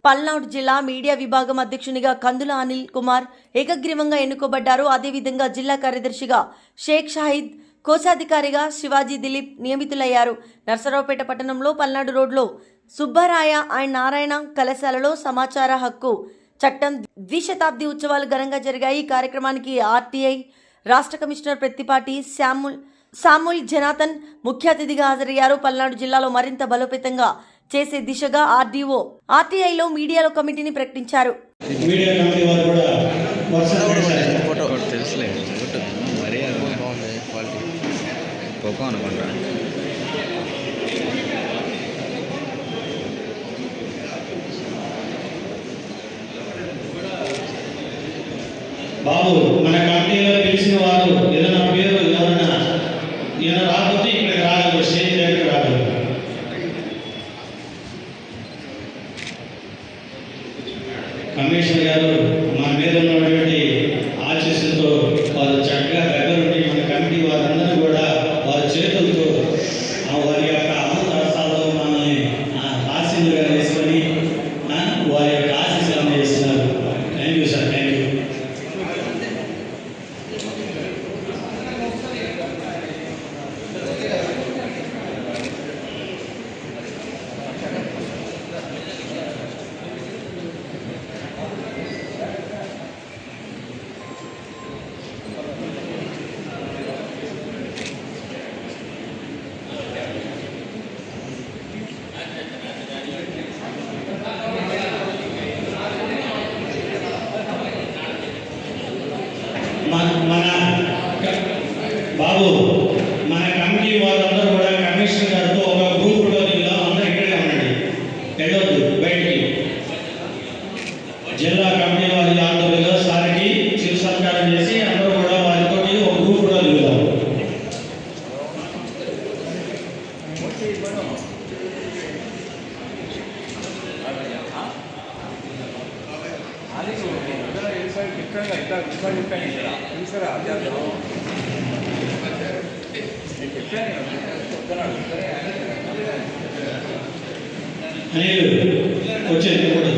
పల్నాడు జిల్లా మీడియా విభాగం అధ్యక్షునిగా కందుల అనిల్ కుమార్ ఏకగ్రీవంగా ఎన్నుకోబడ్డారు. అదేవిధంగా జిల్లా కార్యదర్శిగా షేక్ షాహిద్, కోశాధికారిగా శివాజీ దిలీప్ నియమితులయ్యారు. నర్సరావుపేట పట్టణంలో పల్నాడు రోడ్లో సుబ్బరాయ అండ్ నారాయణ కళాశాలలో సమాచార హక్కు చట్టం ద్విశతాబ్ది ఉత్సవాలు ఘనంగా జరిగాయి. ఈ కార్యక్రమానికి ఆర్టీఐ రాష్ట్ర కమిషనర్ ప్రత్తిపాటి సాముల్ జనాథన్ ముఖ్య అతిథిగా హాజరయ్యారు. పల్నాడు జిల్లాలో మరింత బలోపేతంగా చేసే దిశగా ఆర్టీఐలో మీడియాలో కమిటీని ప్రకటించారు. బాబు మన కంపెనీలో పిలిచిన వారు ఏదైనా పేరు ఎవరైనా రాకపోతే ఇక్కడికి రాగలరు, స్టేజ్ దగ్గరికి రాగలరు. కమిషనర్ గారు మన మీద ఉన్నటువంటి ఆశీస్సులతో వారు చక్కగా దగ్గరుండి మన కమిటీ వారందరూ కూడా వారి చేతులతో వారి యొక్క అమృతాసాల్లో మనల్ని ఆశీస్సులుగా వేసుకొని వారి యొక్క ఆశీస్సులు అందజేస్తున్నారు. Thank you sir, thank you. బాబు మన కమిటీ వాళ్ళందరూ కూడా కమిషనర్ గారితో ఒక గ్రూప్ రోజుల్లో అందరూ ఇక్కడే ఉండండి, వెళ్ళొద్దు బయటికి. జిల్లా కమిటీ వారి ఆధ్వర్యంలో సారికి చిరు సత్కారం చేసి అందరూ కూడా వారితో ఒక గ్రూప్ రోజు వెళ్దాం. అనిల్ వచ్చేది కూడా